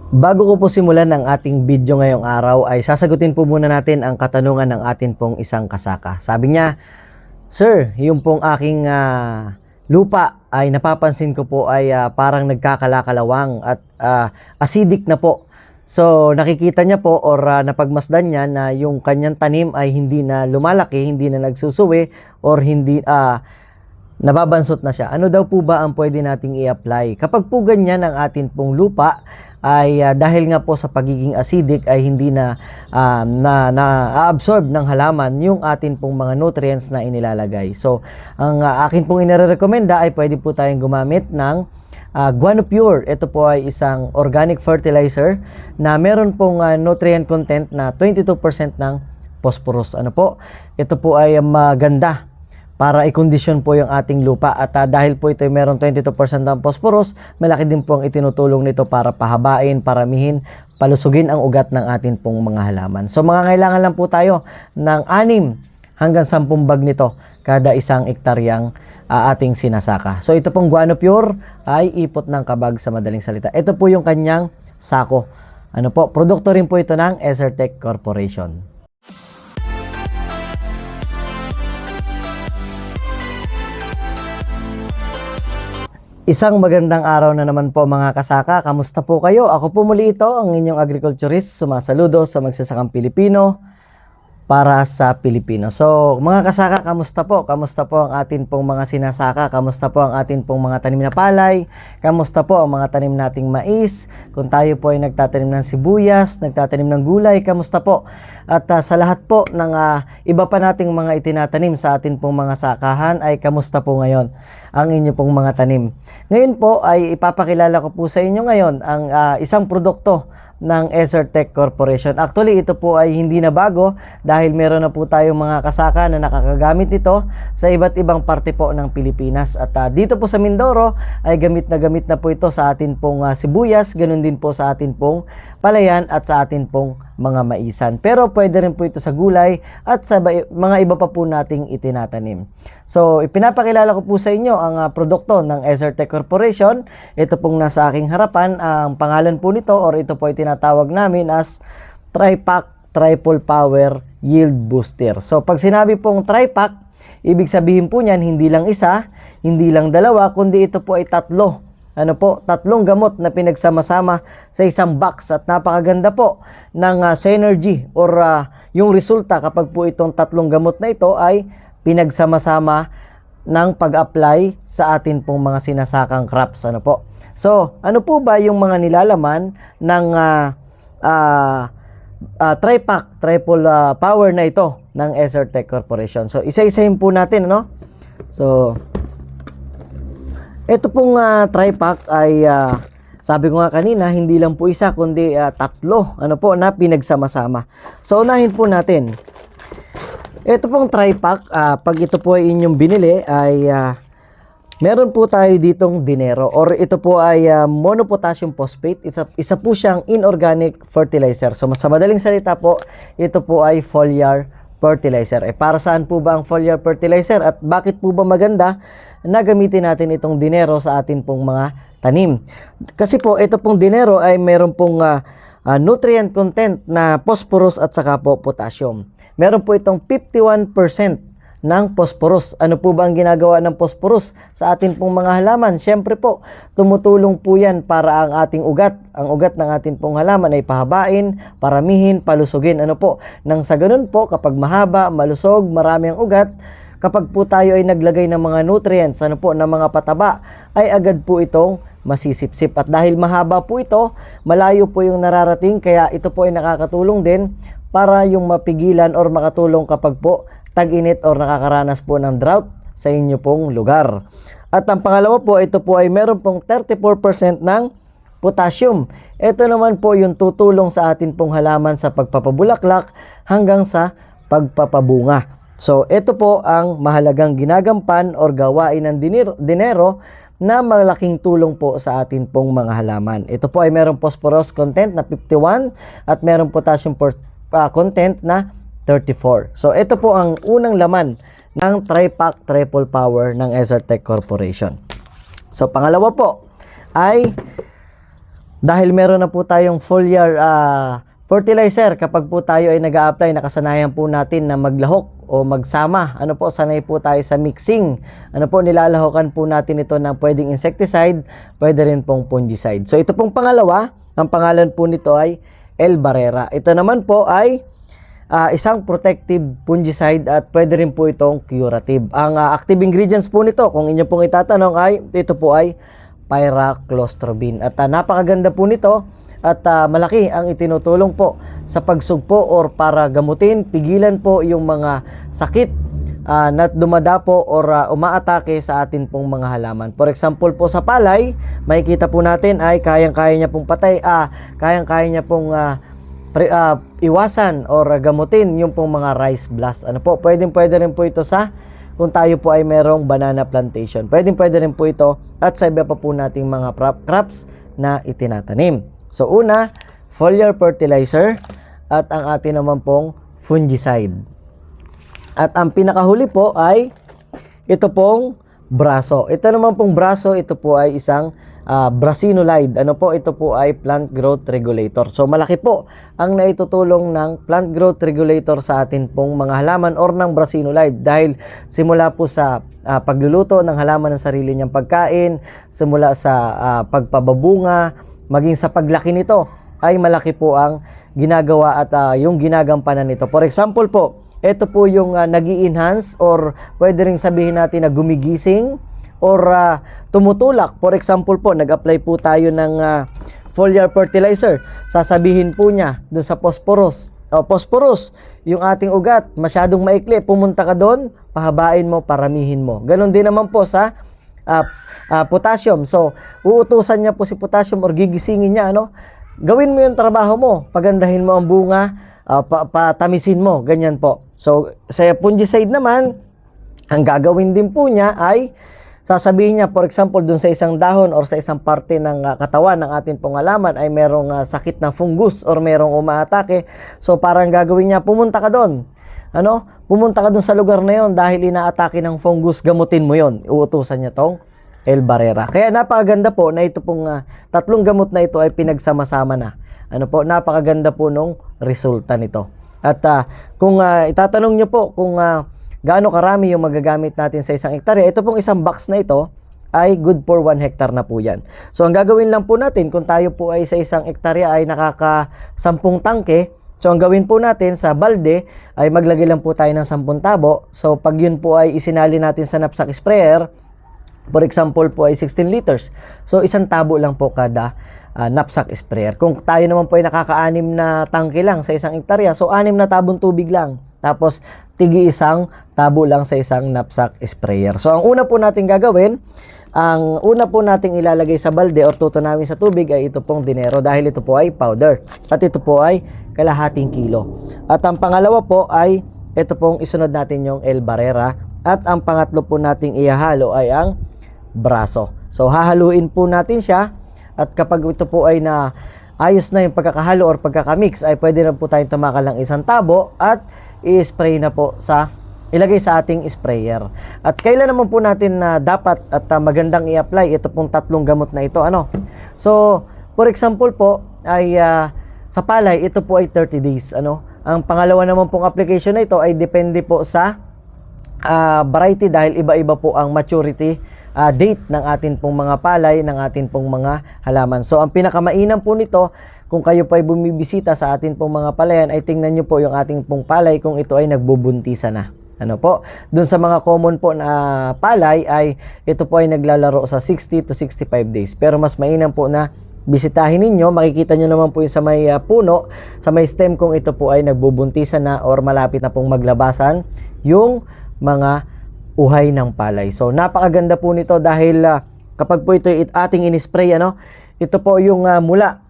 Bago ko po simulan ang ating video ngayong araw ay sasagutin po muna natin ang katanungan ng atin pong isang kasaka. Sabi niya, "Sir, yung pong aking lupa ay napapansin ko po ay parang nagkakalakalawang at acidic na po. So nakikita niya po or napagmasdan niya na yung kanyang tanim ay hindi na lumalaki, hindi na nagsusuwi or hindi nababansot na siya. Ano daw po ba ang pwede nating i-apply? Kapag po ganyan ang atin pong lupa ay dahil nga po sa pagiging acidic ay hindi na-absorb ng halaman yung atin pong mga nutrients na inilalagay. So, ang akin pong inirekomenda ay pwede po tayong gumamit ng Guano Pure. Ito po ay isang organic fertilizer na meron pong nutrient content na 22% ng phosphorus. Ano po? Ito po ay maganda para i-condition po yung ating lupa at dahil po ito ay meron 22% ng phosphorus, malaki din po ang itinutulong nito para pahabain, paramihin, palusugin ang ugat ng atin pong mga halaman. So mga kailangan lang po tayo ng 6 hanggang 10 bag nito kada isang ektaryang ating sinasaka. So ito pong Guano Pure ay ipot ng kabag sa madaling salita. Ito po yung kanyang sako. Ano po? Produkto rin po ito ng Ezertech Corporation. Isang magandang araw na naman po mga kasaka. Kamusta po kayo? Ako po muli ito, ang inyong agriculturist, sumasaludo sa magsasakang Pilipino para sa Pilipino. So, mga kasaka, kamusta po? Kamusta po ang atin pong mga sinasaka? Kamusta po ang atin pong mga tanim na palay? Kamusta po ang mga tanim nating mais? Kung tayo po ay nagtatanim ng sibuyas, nagtatanim ng gulay, kamusta po? At sa lahat po ng iba pa nating mga itinatanim sa atin pong mga sakahan ay kamusta po ngayon ang inyo pong mga tanim? Ngayon po ay ipapakilala ko po sa inyo ngayon ang isang produkto ng Ezertech Corporation. Actually, ito po ay hindi na bago dahil meron na po tayong mga kasaka na nakakagamit nito sa iba't ibang parte po ng Pilipinas. At dito po sa Mindoro ay gamit na po ito sa atin pong sibuyas, ganun din po sa atin pong palayan at sa atin pong mga maisan. Pero pwede rin po ito sa gulay at sa mga iba pa po nating itinatanim. So, ipinapakilala ko po sa inyo ang produkto ng Ezertech Corporation. Ito pong nasa aking harapan. Ang pangalan po nito or ito po ay tinatawag namin as Tri-Pack Triple Power Yield Booster. So, pag sinabi pong Tri-Pack, ibig sabihin po niyan hindi lang isa, hindi lang dalawa, kundi ito po ay tatlo. Ano po, 3 gamot na pinagsama-sama sa isang box at napakaganda po ng synergy or yung resulta kapag po itong 3 gamot na ito ay pinagsama-sama ng pag-apply sa atin pong mga sinasakang crops. Ano po? So, ano po ba yung mga nilalaman ng Tri-Pack Triple Power na ito ng Ezertech Corporation? So, isa-isahin po natin, ano? So, ito pong Tri-Pack ay sabi ko nga kanina, hindi lang po isa kundi 3 ano po na pinagsama-sama. So unahin po natin. Ito pong Tri-Pack, pag ito po ay inyong binili ay meron po tayo ditong dinero or ito po ay monopotassium phosphate. Isa po siyang inorganic fertilizer. So sa madaling salita po, ito po ay foliar fertilizer. Para saan po ba ang foliar fertilizer at bakit po ba maganda na gamitin natin itong dinero sa atin pong mga tanim? Kasi po ito pong dinero ay meron pong nutrient content na phosphorus at saka po potassium. Meron po itong 51% ng phosphorus. Ano po ba ang ginagawa ng phosphorus sa atin pong mga halaman? Siyempre po, tumutulong po yan para ang ating ugat. Ang ugat ng atin pong halaman ay pahabain, paramihin, palusugin. Ano po? Nang sa ganun po, kapag mahaba, malusog, marami ang ugat, kapag po tayo ay naglagay ng mga nutrients, ano po, ng mga pataba, ay agad po itong masisipsip. At dahil mahaba po ito, malayo po yung nararating, kaya ito po ay nakakatulong din para yung mapigilan or makatulong kapag po tag-init or nakakaranas po ng drought sa inyo pong lugar. At ang pangalawa po, ito po ay meron pong 34% ng potassium. Ito naman po yung tutulong sa atin pong halaman sa pagpapabulaklak hanggang sa pagpapabunga. So, ito po ang mahalagang ginagampan or gawain ng dinero na malaking tulong po sa atin pong mga halaman. Ito po ay merong phosphorus content na 51 at merong potassium content na 34. So, ito po ang unang laman ng Tri-Pack Triple Power ng Ezertech Corporation. So, pangalawa po ay dahil meron na po tayong foliar fertilizer, kapag po tayo ay nag-a-apply, nakasanayan po natin na maglahok o magsama. Ano po, sanay po tayo sa mixing. Ano po, nilalahokan po natin ito ng pwedeng insecticide, pwede rin pong fungicide. So ito pong pangalawa, ang pangalan po nito ay El Barrera. Ito naman po ay isang protective fungicide at pwede rin po itong curative. Ang active ingredients po nito, kung inyo pong itatanong, ay ito po ay pyraclostrobin. At napakaganda po nito at malaki ang itinutulong po sa pagsugpo or para gamutin, pigilan po yung mga sakit na dumadapo or umaatake sa atin pong mga halaman. For example po sa palay, makikita po natin ay kayang-kaya niya pong kayang-kaya niya pong iwasan or gamutin yung pong mga rice blast. Ano po, pwede rin po ito sa kung tayo po ay merong banana plantation. Pwede rin po ito at sa iba pa po nating mga crops na itinatanim. So una, foliar fertilizer at ang atin naman pong fungicide. At ang pinakahuli po ay ito pong braso. Ito naman pong braso, ito po ay isang brasinolide. Ano po? Ito po ay plant growth regulator. So malaki po ang naitutulong ng plant growth regulator sa atin pong mga halaman or ng brasinolide, dahil simula po sa pagluluto ng halaman ng sarili niyang pagkain, simula sa pagpababunga, maging sa paglaki nito, ay malaki po ang ginagawa at yung ginagampanan nito. For example po, ito po yung nag-i-enhance or pwede rin sabihin natin na gumigising or tumutulak. For example po, nag-apply po tayo ng foliar fertilizer. Sasabihin po niya dun sa phosphorus, phosphorus, yung ating ugat, masyadong maikli, pumunta ka doon, pahabain mo, paramihin mo. Ganon din naman po sa potassium. So, uutusan niya po si potassium or gigisingin niya, ano? Gawin mo yung trabaho mo, pagandahin mo ang bunga, patamisin mo, ganyan po. So, sa fungicide naman, ang gagawin din po niya ay sasabihin niya, for example, dun sa isang dahon or sa isang parte ng katawan ng ating pong halaman ay merong sakit ng fungus or merong umaatake. So, parang gagawin niya, pumunta ka doon. Ano? Pumunta ka doon sa lugar na yon dahil inaatake ng fungus, gamutin mo yon. Uutusan niya tong El Barrera. Kaya napakaganda po na ito pong tatlong gamot na ito ay pinagsama-sama na. Ano po, napakaganda po nung resulta nito. At kung itatanong nyo po kung gaano karami yung magagamit natin sa isang hektarya, ito pong isang box na ito ay good for 1 hectare na po yan. So ang gagawin lang po natin, kung tayo po ay sa isang hektarya ay nakaka-10 tangke, so ang gawin po natin sa balde ay maglagay lang po tayo ng 10 tabo. So pag yun po ay isinali natin sa knapsack sprayer, for example po ay 16 liters. So isang tabo lang po kada knapsack sprayer. Kung tayo naman po ay nakaka-6 na tangke lang sa isang hektarya, so 6 na tabong tubig lang. Tapos tigi isang tabo lang sa isang knapsack sprayer. So ang una po natin gagawin, ang una po nating ilalagay sa balde or tutunawin sa tubig ay ito pong dinero, dahil ito po ay powder. At ito po ay kalahating kilo. At ang pangalawa po ay ito pong isunod natin yung El Barrera. At ang pangatlo po nating ihahalo ay ang braso. So hahaluin po natin siya, at kapag ito po ay na ayos na yung pagkakahalo or pagkakamix, ay pwede na po tayong tumakal ng isang tabo at i-spray na po ilagay sa ating sprayer. At kailan naman po natin na dapat at magandang i-apply ito pong tatlong gamot na ito, ano? So for example po ay sa palay, ito po ay 30 days, ano? Ang pangalawa naman pong application na ito ay depende po sa variety, dahil iba-iba po ang maturity date ng atin pong mga palay, ng atin pong mga halaman. So ang pinakamainam po nito, kung kayo po ay bumibisita sa atin pong mga palayan, ay tingnan nyo po yung ating pong palay kung ito ay nagbubuntisan na. Ano po? Doon sa mga common po na palay ay ito po ay naglalaro sa 60 to 65 days. Pero mas mainam po na bisitahin ninyo, makikita nyo naman po yung sa may puno, sa may stem, kung ito po ay nagbubuntisan na or malapit na pong maglabasan yung mga uhay ng palay. So napakaganda po nito dahil kapag po ito ating in-spray, ano, ito po yung mula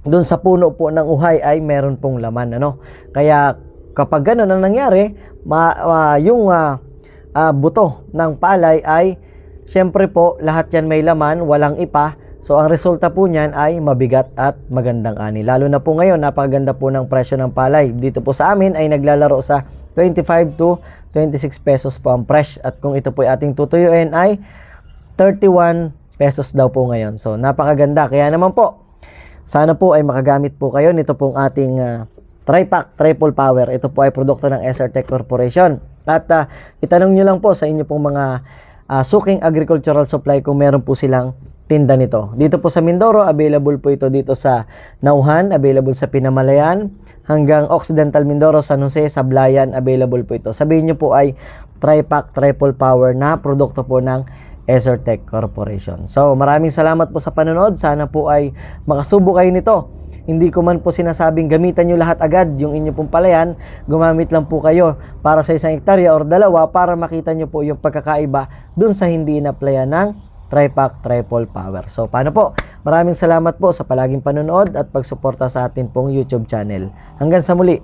doon sa puno po ng uhay ay meron pong laman, ano. Kaya kapag gano'n ang nangyari, yung buto ng palay ay syempre po lahat yan may laman, walang ipa. So ang resulta po niyan ay mabigat at magandang ani. Lalo na po ngayon, napakaganda po ng presyo ng palay. Dito po sa amin ay naglalaro sa 25 to 26 pesos po ang fresh. At kung ito po ay ating tutuyuin ay 31 pesos daw po ngayon. So napakaganda. Kaya naman po, Sana po ay makagamit po kayo nito pong ating Tri-Pack Triple Power. Ito po ay produkto ng SRTech Corporation. At itanong nyo lang po sa inyo pong mga suking agricultural supply kung meron po silang tinda nito. Dito po sa Mindoro, available po ito dito sa Nauhan, available sa Pinamalayan, hanggang Occidental Mindoro, San Jose, Sablayan, available po ito. Sabihin nyo po ay Tri-Pack Triple Power na produkto po ng SRTech Corporation. So, maraming salamat po sa panonood. Sana po ay makasubo kayo nito. Hindi ko man po sinasabing gamitan nyo lahat agad yung inyo pong palayan. Gumamit lang po kayo para sa 1 hektarya or 2 para makita nyo po yung pagkakaiba dun sa hindi na-playa ng Tri-Pack Triple Power. So, paano po? Maraming salamat po sa palaging panonood at pagsuporta sa atin pong YouTube channel. Hanggang sa muli.